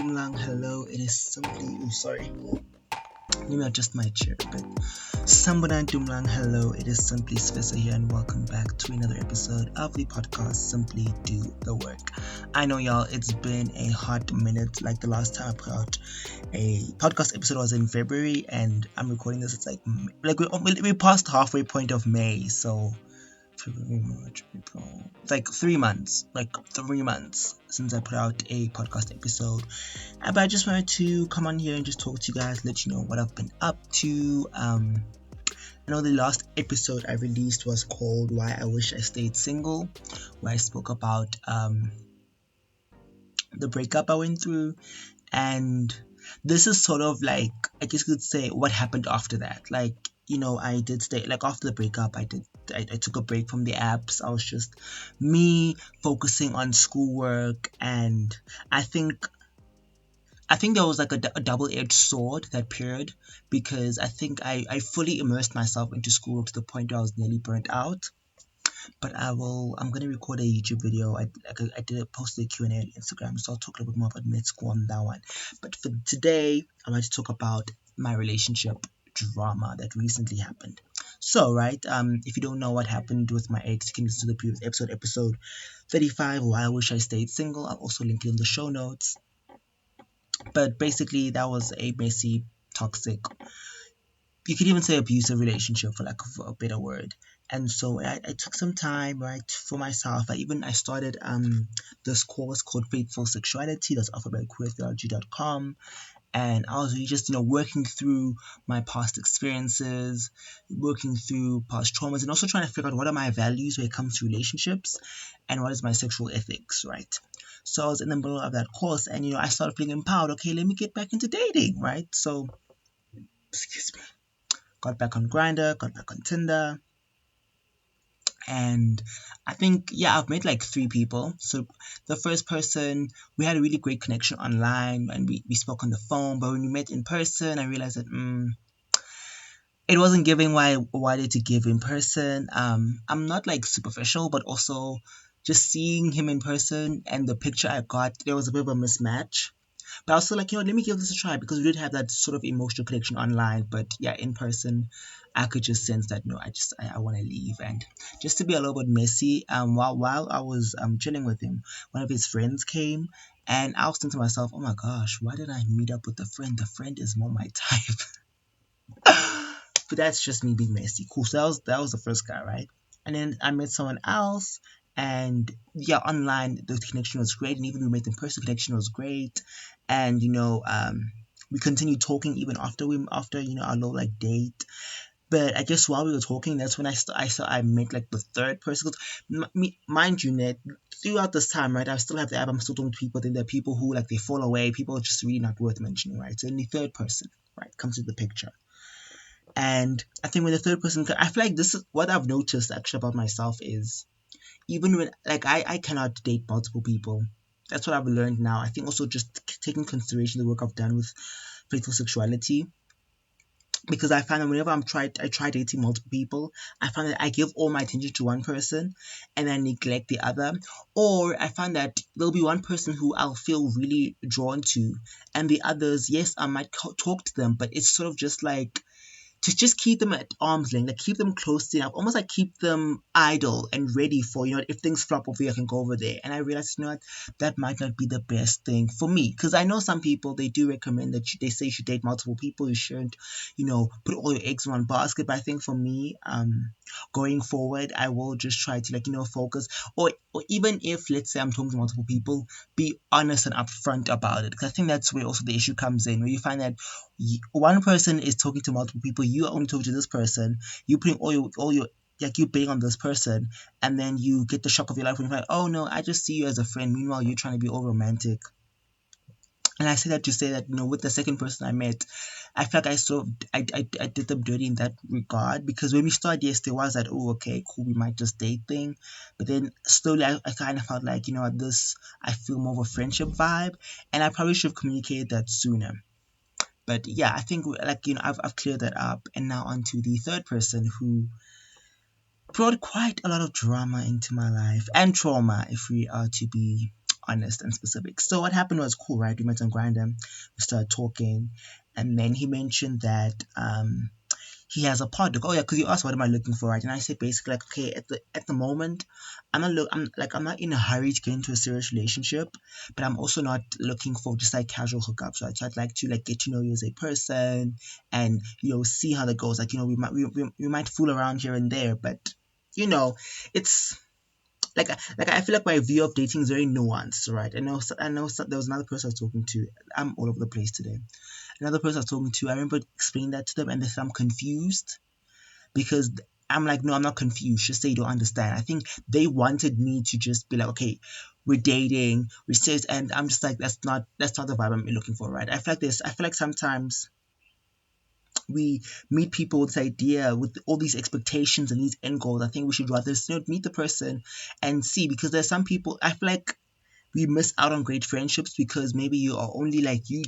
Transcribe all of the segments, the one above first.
Dumlang, hello. It is simply, sorry, let me adjust my chair a bit. Sambadan Dumlang, hello. It is simply Svesa here, and welcome back to another episode of the podcast Simply Do the Work. I know, y'all, it's been a hot minute. Like the last time I put out a podcast episode was in February, and I'm recording this. It's like we passed halfway point of May, so February, March, April. It's like 3 months since I put out a podcast episode. But I just wanted to come on here and just talk to you guys, let you know what I've been up to. I know the last episode I released was called Why I Wish I Stayed Single, where I spoke about the breakup I went through, and this is sort of like, I guess you could say, what happened after that. Like, I did stay, like, after the breakup, I took a break from the apps. I was just me focusing on schoolwork, and I think there was like a double-edged sword that period, because I think I fully immersed myself into schoolwork to the point where I was nearly burnt out. But I'm gonna record a YouTube video. I did post a Q&A on Instagram, so I'll talk a little bit more about med school on that one. But for today, I want to talk about my relationship drama that recently happened. So, right, if you don't know what happened with my ex, you can listen to the previous episode 35, Why I Wish I Stayed Single. I'll also link it in the show notes. But basically, that was a messy, toxic, you could even say abusive relationship, for lack of a better word. And so I took some time, right, for myself. I started this course called Faithful Sexuality that's offered by queertheology.com. And I was really just, working through my past experiences, working through past traumas, and also trying to figure out what are my values when it comes to relationships and what is my sexual ethics, right? So I was in the middle of that course, and I started feeling empowered. Okay, let me get back into dating, right? So, excuse me, got back on Grindr, got back on Tinder, and I think, yeah, I've met like 3 people. So the first person, we had a really great connection online, and we spoke on the phone, but when we met in person, I realized that it wasn't giving what I wanted to give in person. I'm not like superficial, but also just seeing him in person and the picture I got, there was a bit of a mismatch. But I was still like, let me give this a try, because we did have that sort of emotional connection online. But yeah, in person, I could just sense that, no, I want to leave. And just to be a little bit messy, while I was chilling with him, one of his friends came, and I was thinking to myself, oh my gosh, why did I meet up with the friend? The friend is more my type. But that's just me being messy. Cool. So that was the first guy, right? And then I met someone else, and yeah, online the connection was great, and even when we met in person, connection was great, and we continued talking even after our little like date. But I guess while we were talking, that's when I met like the third person. 'Cause mind you, Ned, throughout this time, right, I still have the app. I'm still talking to people. Then there are people who like they fall away. People are just really not worth mentioning, right? So then the third person, right, comes to the picture. And I think when the third person, I feel like this is what I've noticed actually about myself is, even when, like, I cannot date multiple people. That's what I've learned now. I think also just taking consideration the work I've done with faithful sexuality, because I find that whenever I try dating multiple people, I find that I give all my attention to one person and I neglect the other. Or I find that there'll be one person who I'll feel really drawn to, and the others, yes, I might talk to them, but it's sort of just like to just keep them at arm's length, like keep them close enough, almost like keep them idle and ready for, if things flop over here, I can go over there. And I realized, what, that might not be the best thing for me. Because I know some people, they do recommend that they say you should date multiple people. You shouldn't, put all your eggs in one basket. But I think for me, going forward, I will just try to, like, focus. Or even if, let's say, I'm talking to multiple people, be honest and upfront about it. Because I think that's where also the issue comes in, where you find that one person is talking to multiple people, you only talk to this person, you putting all your like you betting on this person, and then you get the shock of your life when you're like, oh no, I just see you as a friend. Meanwhile, you're trying to be all romantic. And I say that to say that, with the second person I met, I felt like I did them dirty in that regard, because when we started, yes, there was that, oh, okay, cool, we might just date thing. But then slowly I kind of felt like, this, I feel more of a friendship vibe, and I probably should have communicated that sooner. But yeah, I think, like, I've cleared that up, and now on to the third person, who brought quite a lot of drama into my life, and trauma, if we are to be honest and specific. So what happened was cool, right? We met on Grindr, we started talking, and then he mentioned that he has a partner. Oh yeah, because you asked what am I looking for, right? And I said basically like, okay, at the moment, I'm not in a hurry to get into a serious relationship, but I'm also not looking for just like casual hookups, right? So I'd like to like get to know you as a person and see how that goes. Like we might fool around here and there, but you know, it's like I feel like my view of dating is very nuanced, right? I know there was another person I was talking to. I'm all over the place today. Another person I was talking to, I remember explaining that to them, and they said I'm confused because I'm like, no, I'm not confused. Just say you don't understand. I think they wanted me to just be like, okay, we're dating, we say, and I'm just like, that's not the vibe I'm looking for, right? I feel like this. I feel like sometimes we meet people with this idea with all these expectations and these end goals. I think we should rather meet the person and see, because there's some people I feel like we miss out on great friendships because maybe you are only like you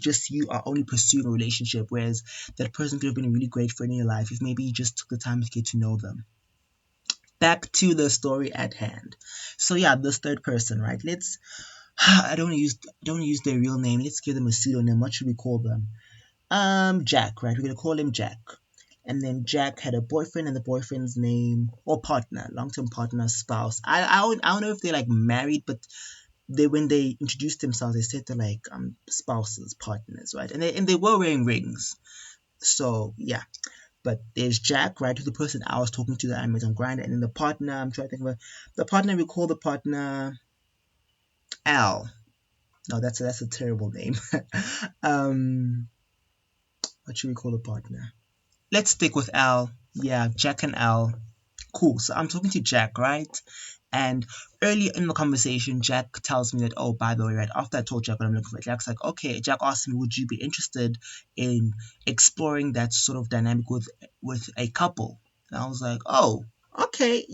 are only pursuing a relationship, whereas that person could have been a really great friend in your life if maybe you just took the time to get to know them. Back to the story at hand. So yeah, this third person, right? Let's I don't use their real name. Let's give them a pseudonym. What should we call them? Jack, right? We're gonna call him Jack. And then Jack had a boyfriend, and the boyfriend's name or partner, long-term partner, spouse. I don't know if they're like married, but they when they introduced themselves, they said they're like spouses, partners, right? And they were wearing rings. So yeah. But there's Jack, right, who's the person I was talking to that I met on Grindr, and then the partner. I'm trying to think of the partner. We call the partner Al. No, that's a terrible name. um, what should we call the partner? Let's stick with Al. Yeah, Jack and Al. Cool. So I'm talking to Jack, right? And early in the conversation, Jack tells me that, oh, by the way, right, after I told Jack what I'm looking for, Jack's like, okay, Jack asked me, would you be interested in exploring that sort of dynamic with a couple? And I was like, oh, okay,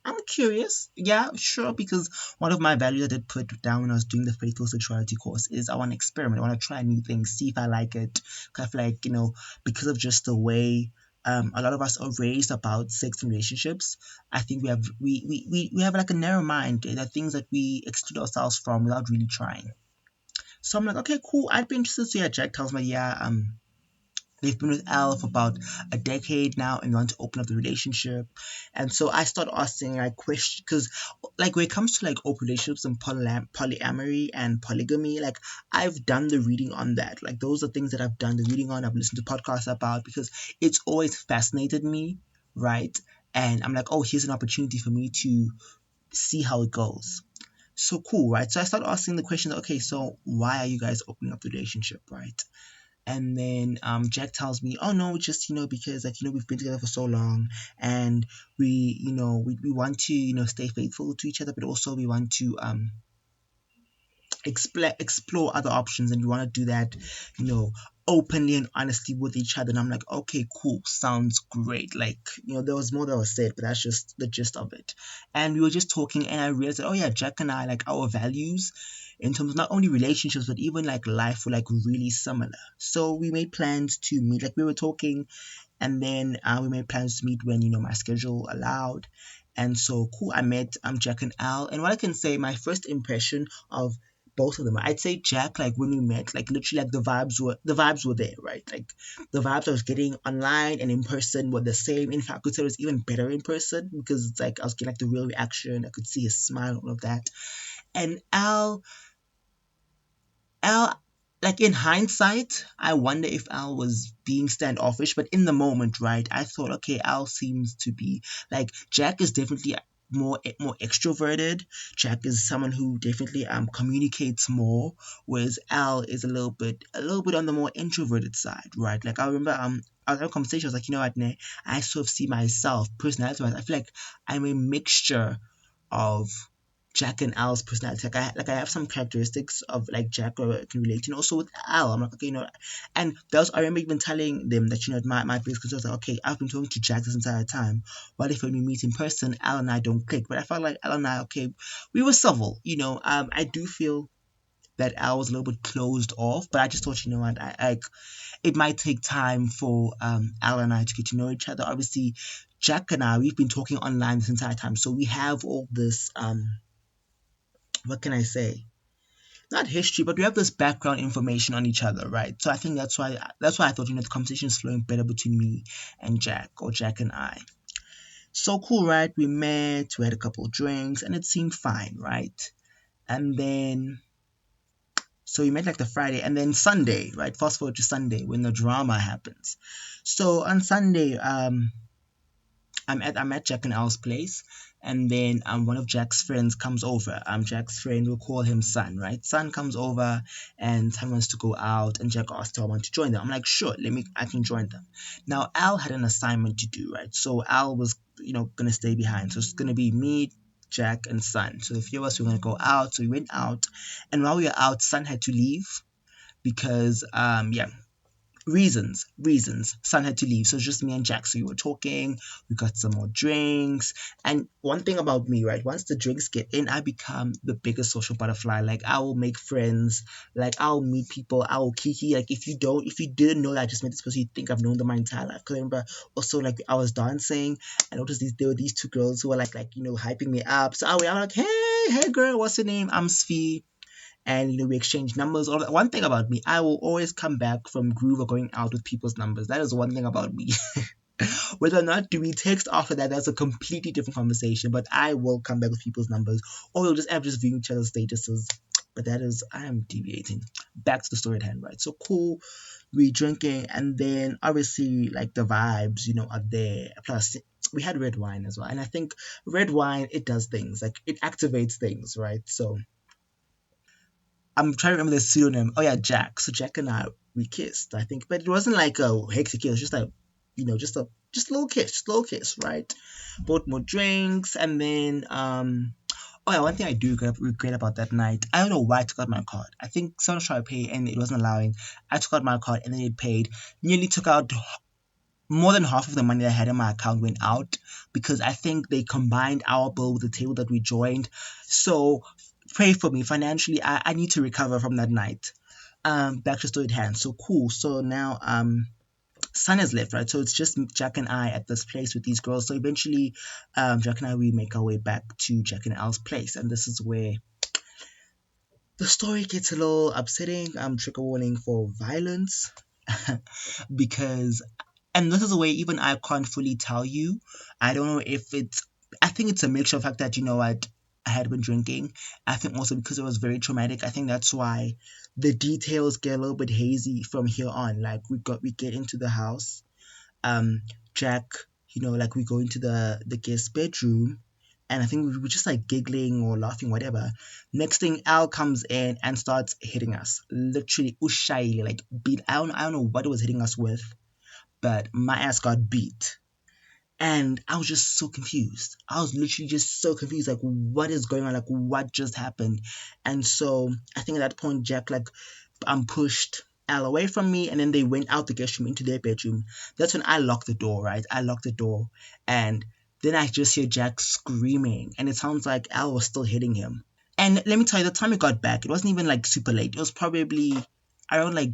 I'm curious. Yeah, sure, because one of my values I did put down when I was doing the faithful sexuality course is I want to experiment. I want to try new things, see if I like it. 'Cause I feel like, because of just the way a lot of us are raised about sex and relationships. I think we have like a narrow mind that things that we exclude ourselves from without really trying. So I'm like, okay, cool. I'd be interested. So yeah, Jack tells me, yeah, they've been with Al for about a decade now and want to open up the relationship. And so I start asking like questions because like when it comes to like open relationships and polyamory and polygamy, like I've done the reading on that. Like those are things that I've done the reading on. I've listened to podcasts about because it's always fascinated me, right? And I'm like, oh, here's an opportunity for me to see how it goes. So cool, right? So I start asking the questions, okay, so why are you guys opening up the relationship, right? And then Jack tells me, oh no, just because like we've been together for so long, and we want to stay faithful to each other, but also we want to explore other options, and we want to do that openly and honestly with each other. And I'm like, okay, cool, sounds great. Like there was more that was said, but that's just the gist of it. And we were just talking, and I realized that, oh yeah, Jack and I, like, our values in terms of not only relationships but even like life were like really similar. So we made plans to meet. Like we were talking, and then we made plans to meet when my schedule allowed. And so cool, I met Jack and Al, and what I can say, my first impression of both of them, I'd say Jack, like when we met, like literally, like the vibes were there, right? Like the vibes I was getting online and in person were the same. In fact, I could say it was even better in person because it's like I was getting like the real reaction. I could see his smile, all of that. And Al, like in hindsight, I wonder if Al was being standoffish, but in the moment, right, I thought, okay, Al seems to be like Jack is definitely more extroverted. Jack is someone who definitely communicates more, whereas Al is a little bit on the more introverted side, right? Like I remember I was having a conversation. I was like, you know what, Nay, I sort of see myself personality wise. I feel like I'm a mixture of Jack and Al's personality. Like I have some characteristics of like Jack or I can relate, also with Al. I'm like, okay, and I remember even telling them that, my biggest concern was like, okay, I've been talking to Jack this entire time. What if when we meet in person, Al and I don't click? But I felt like Al and I, okay, we were civil, I do feel that Al was a little bit closed off, but I just thought, what, it might take time for Al and I to get to know each other. Obviously, Jack and I, we've been talking online this entire time, so we have all this what can I say? not history, but we have this background information on each other, right? So I think that's why I thought the conversation is flowing better between me and Jack, or Jack and I. So cool, right? We met, we had a couple of drinks, and it seemed fine, right? And then so we met like the Friday, and then Sunday, right? Fast forward to Sunday when the drama happens. So on Sunday, I'm at Jack and Al's place, and then one of Jack's friends comes over. Jack's friend, we'll call him Sun, right? Sun comes over, and Sun wants to go out, and Jack asked if I want to join them. I'm like, sure, I can join them. Now Al had an assignment to do, right? So Al was gonna stay behind. So it's gonna be me, Jack, and Sun. So the few of us were gonna go out. So we went out, and while we were out, Sun had to leave because yeah, reasons. Sun had to leave, so it's just me and Jack. So we were talking, we got some more drinks. And one thing about me, right? Once the drinks get in, I become the biggest social butterfly. Like, I will make friends, like I'll meet people, I will kiki. Like, if you didn't know that I just met this person, you think I've known them my entire life. Because I remember also, like, I was dancing, and noticed there were these two girls who were like hyping me up. So I'm like, hey girl, what's your name? I'm Svi. And we exchange numbers. All that. One thing about me, I will always come back from Groove or going out with people's numbers. That is one thing about me. Whether or not do we text after that, that's a completely different conversation. But I will come back with people's numbers, or we'll just have just viewing each other's statuses. But that is, I am deviating. Back to the story at hand, right? So cool, we drinking, and then obviously like the vibes, are there. Plus, we had red wine as well, and I think red wine, it does things, like it activates things, right? So I'm trying to remember the pseudonym. Oh yeah, Jack. So Jack and I, we kissed, I think, but it wasn't like a hectic kiss. Just a, just a little kiss, slow kiss, right? Bought more drinks, and then oh yeah, one thing I do regret about that night. I don't know why I took out my card. I think someone tried to pay and it wasn't allowing. I took out my card and then it paid. Nearly took out more than half of the money I had in my account went out because I think they combined our bill with the table that we joined. So pray for me financially. I need to recover from that night. Back to story at hand. So cool. So now Sun has left, right? So it's just Jack and I at this place with these girls. So eventually, Jack and I, we make our way back to Jack and Al's place, and this is where the story gets a little upsetting. Trigger warning for violence, because, and this is a way even I can't fully tell you. I don't know if it's, I think it's a mixture of the fact that, what, I had been drinking. I think also because it was very traumatic. I think that's why the details get a little bit hazy from here on. Like we get into the house. Jack, like we go into the guest bedroom, and I think we were just like giggling or laughing, whatever. Next thing, Al comes in and starts hitting us. Literally, ushaili, like beat. I don't know what it was hitting us with, but my ass got beat. And I was just so confused. I was literally just so confused. Like, what is going on? Like, what just happened? And so I think at that point, Jack, like, pushed Al away from me, and then they went out the guest room into their bedroom. That's when I locked the door, right? I locked the door, and then I just hear Jack screaming, and it sounds like Al was still hitting him. And let me tell you, the time we got back, it wasn't even like super late. It was probably around like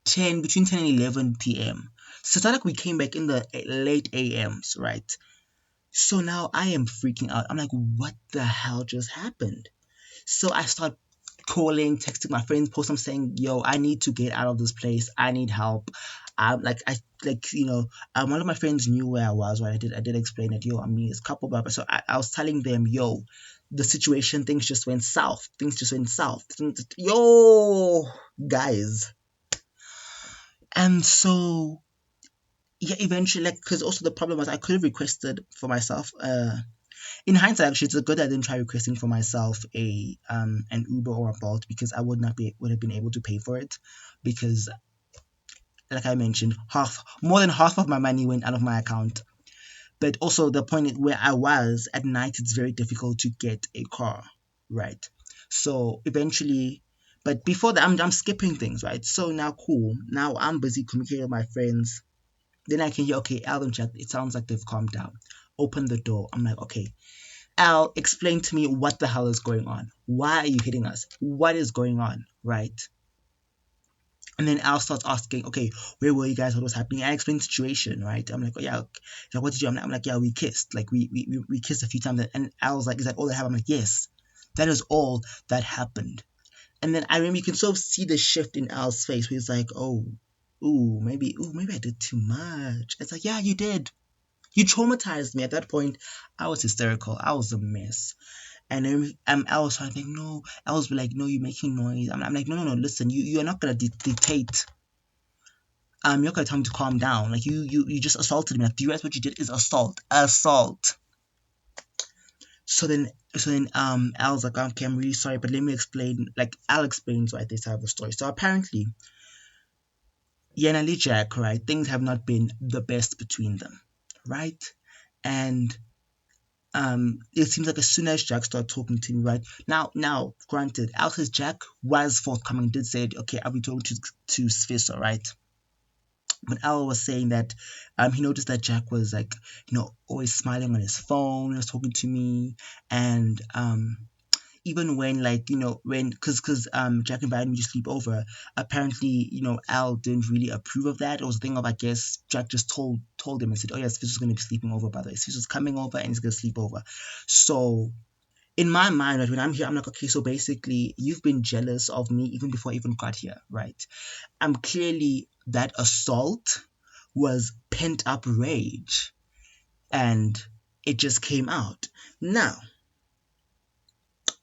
10, between 10 and 11 p.m. So it's not like we came back in the late a.m.s, right? So now I am freaking out. I'm like, what the hell just happened? So I start calling, texting my friends, post them saying, yo, I need to get out of this place. I need help. One of my friends knew where I was, right? I did explain that, yo, I'm this couple, but so I was telling them, yo, the situation, things just went south. Things just went south. Yo, guys. And so yeah, eventually, like, because also the problem was I could have requested for myself. In hindsight, actually, it's a good I didn't try requesting for myself a an Uber or a Bolt, because I would have been able to pay for it, because like I mentioned, more than half of my money went out of my account. But also the point where I was at night, it's very difficult to get a car, right? So eventually, but before that, I'm skipping things, right? So now, cool. Now I'm busy communicating with my friends. Then I can hear, okay, Alvin check. It sounds like they've calmed down. Open the door. I'm like, okay, Al, explain to me what the hell is going on. Why are you hitting us? What is going on, right? And then Al starts asking, okay, where were you guys? What was happening? I explained the situation, right? I'm like, oh yeah, okay. Like, what did you? I'm like, yeah, we kissed. Like we kissed a few times. And Al's like, is that all that happened? I'm like, yes, that is all that happened. And then I remember you can sort of see the shift in Al's face where he's like, oh, maybe I did too much. It's like, yeah, you did. You traumatized me. At that point, I was hysterical. I was a mess. And then I was trying to think, no. I was like, no, you're making noise. I'm like, no, listen, you're not gonna dictate. You're not gonna tell me to calm down. Like you just assaulted me. Like, do you realize what you did is assault, assault. So then Al's like, okay, I'm really sorry, but let me explain. Like Al explains why this side of the story. So apparently, Yenali Jack, right? Things have not been the best between them, right? And it seems like as soon as Jack started talking to me, right now, granted, Al says Jack was forthcoming, did say, okay, I'll be talking to Sviso, right? But Al was saying that he noticed that Jack was like, always smiling on his phone, he was talking to me, and even when like when because Jack invited me to sleep over, apparently Al didn't really approve of that. It was a thing of, I guess, Jack just told him and said, oh yes, Fish is going to be sleeping over, by the way. Fish is coming over and he's going to sleep over. So in my mind, right, when I'm here, I'm like, okay, so basically you've been jealous of me even before I even got here, right? I'm clearly, that assault was pent up rage and it just came out. Now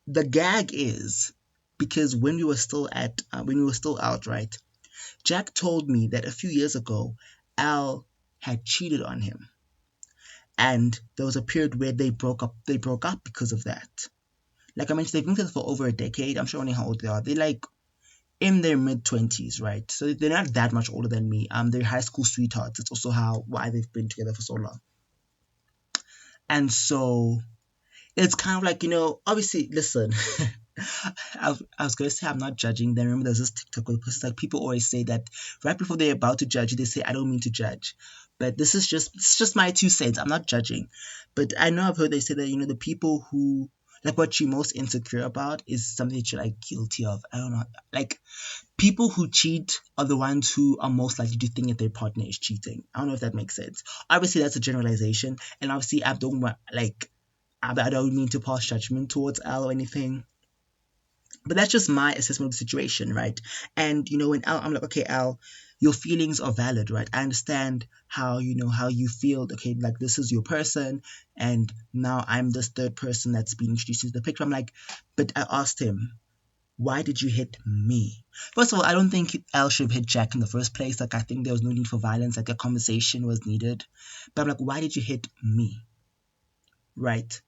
the gag is, because when we were still out, right, Jack told me that a few years ago Al had cheated on him, and there was a period where they broke up because of that. Like I mentioned, they've been together for over a decade. I'm sure only how old they are. They're like in their mid-20s, right? So they're not that much older than me. They're high school sweethearts. It's also why they've been together for so long. And so it's kind of like, obviously, listen, I was going to say I'm not judging them. Remember, there's this TikTok where it's like people always say that right before they're about to judge you, they say, I don't mean to judge. But this is just my 2 cents. I'm not judging. But I know I've heard they say that, the people who, like, what you're most insecure about is something that you're like guilty of. I don't know. Like, people who cheat are the ones who are most likely to think that their partner is cheating. I don't know if that makes sense. Obviously, that's a generalization. And obviously, I don't mean to pass judgment towards Al or anything, but that's just my assessment of the situation, right? And when Al, I'm like, okay, Al, your feelings are valid, right? I understand how you feel. Okay, like this is your person, and now I'm this third person that's being introduced into the picture. I'm like, but I asked him, why did you hit me? First of all, I don't think Al should have hit Jack in the first place. Like, I think there was no need for violence. Like, a conversation was needed. But I'm like, why did you hit me? Right?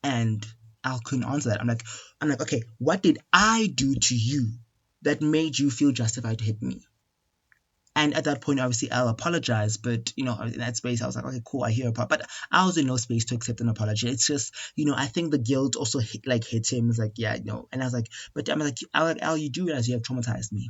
And Al couldn't answer that. I'm like, okay, what did I do to you that made you feel justified to hit me? And at that point, obviously, Al apologized, but in that space, I was like, okay, cool, I hear about. But I was in no space to accept an apology. It's just, I think the guilt also hit him. It's like, yeah, no. And I was like, but I'm like, Al, you do realize you have traumatized me.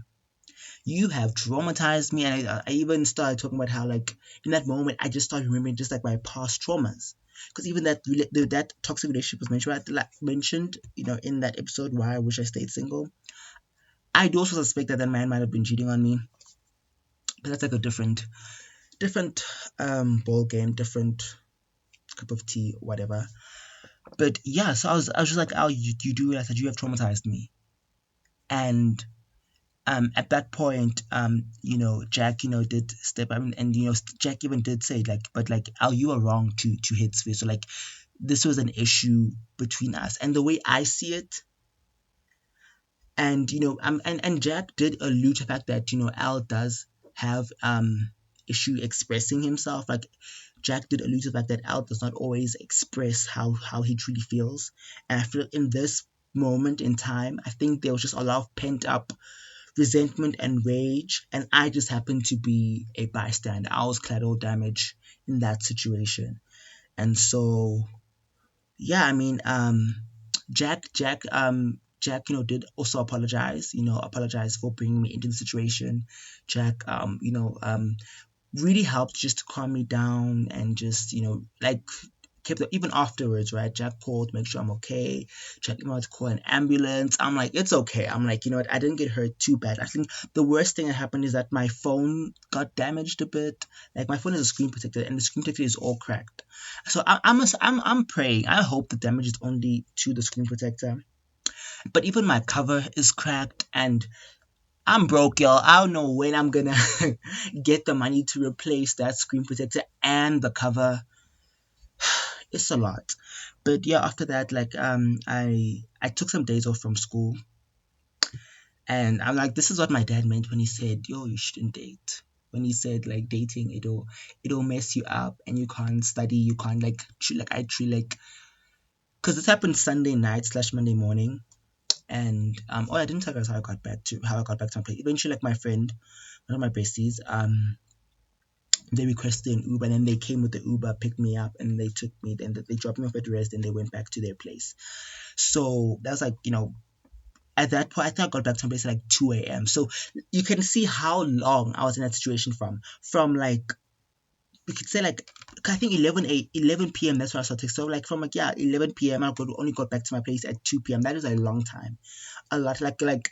You have traumatized me, and I even started talking about how, like, in that moment, I just started remembering just like my past traumas. Because even that toxic relationship was mentioned, right? Like, mentioned, in that episode, Why I Wish I Stayed Single. I do also suspect that man might have been cheating on me, but that's like a different ball game, different cup of tea, whatever. But yeah, so I was just like, oh, you do realize that you have traumatized me, and at that point, Jack, did step up, and Jack even did say, like, but like, Al, you are wrong to hit Swiss. So like, this was an issue between us, and the way I see it, and and Jack did allude to the fact that Al does have issue expressing himself. Like, Jack did allude to the fact that Al does not always express how he truly feels, and I feel in this moment in time, I think there was just a lot of pent up resentment and rage, and I just happened to be a bystander. I was collateral damage in that situation. And so, yeah, I mean, Jack, did also apologize for bringing me into the situation. Jack, really helped just to calm me down and just, like, kept it, even afterwards, right? Jack called, make sure I'm okay. Jack emailed to call an ambulance. I'm like, it's okay. I'm like, what? I didn't get hurt too bad. I think the worst thing that happened is that my phone got damaged a bit. Like, my phone is a screen protector, and the screen protector is all cracked. So I'm praying. I hope the damage is only to the screen protector. But even my cover is cracked, and I'm broke, y'all. I don't know when I'm gonna get the money to replace that screen protector and the cover. It's a lot. But yeah, after that, like I took some days off from school, and I'm like, this is what my dad meant when he said, "Yo, you shouldn't date." When he said like dating, it'll mess you up, and you can't study, you can't like like I treat like because this happened Sunday night slash Monday morning, and oh, I didn't tell you guys how I got back to my place. Eventually, like my friend, one of my besties, they requested an Uber, and then they came with the Uber, picked me up, and they took me. Then they dropped me off at rest, and they went back to their place. So that's like at that point, I think I got back to my place at like 2 a.m. So you can see how long I was in that situation from like we could say like I think 11 p.m. That's when I started. So like from like yeah 11 p.m. only got back to my place at 2 p.m. That is a long time, a lot like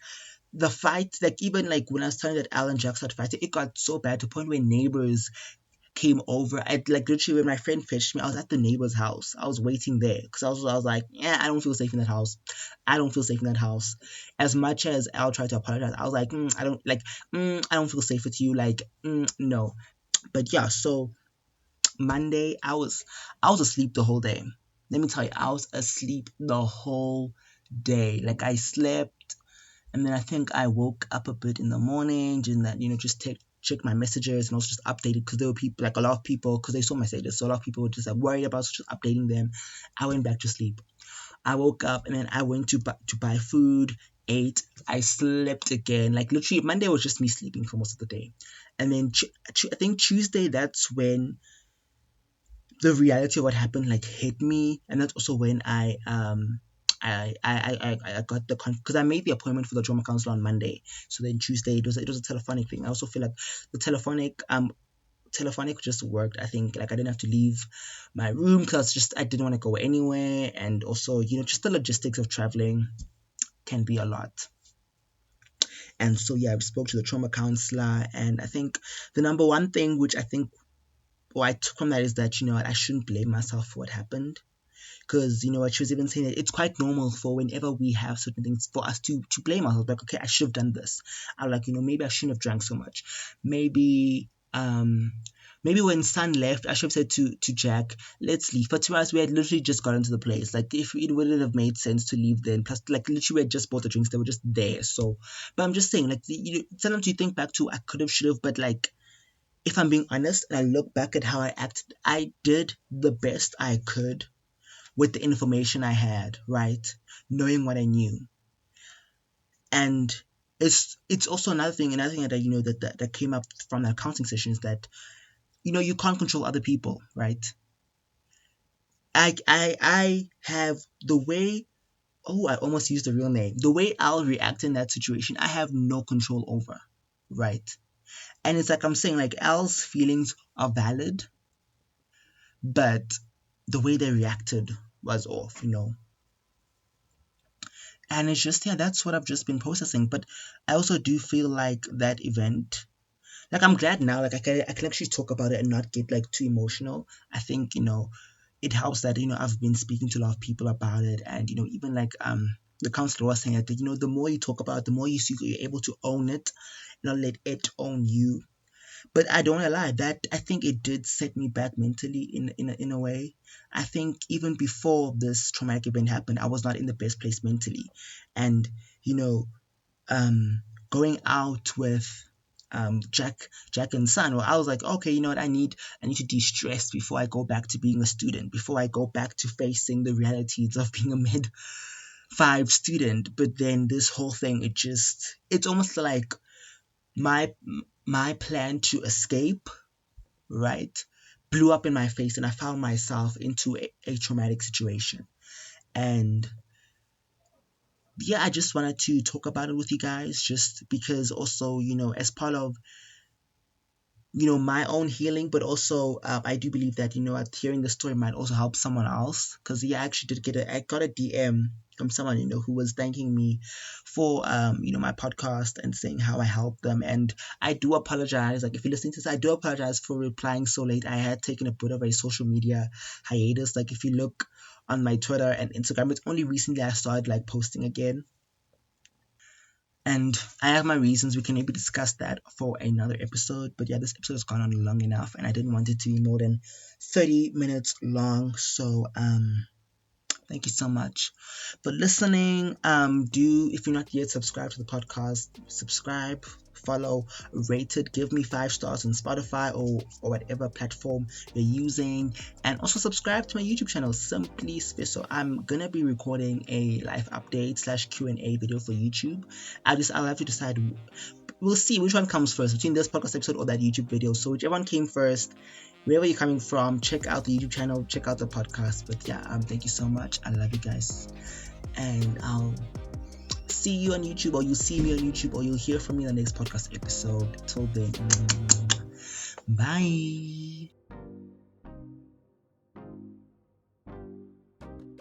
the fight, like even like when I was telling that Alan Jack started fighting, it got so bad to the point where neighbors came over. I like literally when my friend fetched me, I was at the neighbor's house. I was waiting there because I was like, yeah, I don't feel safe in that house. I don't feel safe in that house. As much as Al tried to apologize, I was like, I don't feel safe with you. Like, no. But yeah, so Monday, I was asleep the whole day. Let me tell you, I was asleep the whole day. Like I slept, and then I think I woke up a bit in the morning, and that just check my messages and also just updated because there were people like a lot of people because they saw messages, so a lot of people were just like worried about so just updating them. I went back to sleep. I woke up and then I went to buy food, ate, I slept again. Like literally, Monday was just me sleeping for most of the day, and then I think Tuesday that's when the reality of what happened like hit me, and that's also when I got the because I made the appointment for the trauma counselor on Monday. So then Tuesday it was a telephonic thing. I also feel like the telephonic just worked. I think like I didn't have to leave my room because I didn't want to go anywhere, and also just the logistics of traveling can be a lot. And so yeah, I spoke to the trauma counselor, and I think the number one thing which I think what I took from that is that I shouldn't blame myself for what happened, because she was even saying that it's quite normal for whenever we have certain things for us to blame ourselves, like, okay, I should have done this. I'm like, maybe I shouldn't have drank so much. Maybe when Sun left, I should have said to Jack, let's leave. But to us, we had literally just gotten to the place. Like, if it wouldn't have made sense to leave then. Plus, like, literally, we had just bought the drinks. They were just there. So, but I'm just saying, like, sometimes you think back to, I could have, should have, but like, if I'm being honest and I look back at how I acted, I did the best I could with the information I had, right? Knowing what I knew. And it's also another thing that that came up from the counseling sessions, that you can't control other people, right? I have the way, oh, I almost used the real name. The way I'll react in that situation, I have no control over, right? And it's like I'm saying, like, Al's feelings are valid, but the way they reacted was off. And it's just, yeah, that's what I've just been processing. But I also do feel like that event, like, I'm glad now, like, I can actually talk about it and not get like too emotional. I think it helps that I've been speaking to a lot of people about it, and even like the counselor was saying that the more you talk about it, the more you're able to own it, not let it own you. But I don't want to lie, that I think it did set me back mentally in a way. I think even before this traumatic event happened, I was not in the best place mentally, and you know, going out with Jack and Son, well, I was like, okay, you know what, I need to de-stress before I go back to being a student, before I go back to facing the realities of being a mid 5 student. But then this whole thing, it's almost like my my plan to escape, right, blew up in my face, and I found myself into a traumatic situation. And yeah, I just wanted to talk about it with you guys, just because also, as part of my own healing, but also I do believe that hearing the story might also help someone else. Because yeah, I actually did I got a DM from someone who was thanking me for my podcast and saying how I helped them. And I do apologize, like, if you're listening to this, I do apologize for replying so late. I had taken a bit of a social media hiatus. Like, if you look on my Twitter and Instagram, it's only recently I started like posting again. And I have my reasons. We can maybe discuss that for another episode. But yeah, this episode has gone on long enough, and I didn't want it to be more than 30 minutes long. So thank you so much for listening. Do, if you're not yet subscribed to the podcast, subscribe, follow, rate it, give me 5 stars on Spotify or whatever platform you're using, and also subscribe to my YouTube channel, Simply Special. I'm gonna be recording a live update / Q&A video for YouTube. I'll have to decide. We'll see which one comes first between this podcast episode or that YouTube video. So whichever one came first, wherever you're coming from, check out the YouTube channel, check out the podcast. But yeah, thank you so much. I love you guys, and I'll see you on YouTube, or you'll see me on YouTube, or you'll hear from me in the next podcast episode. Till then, bye.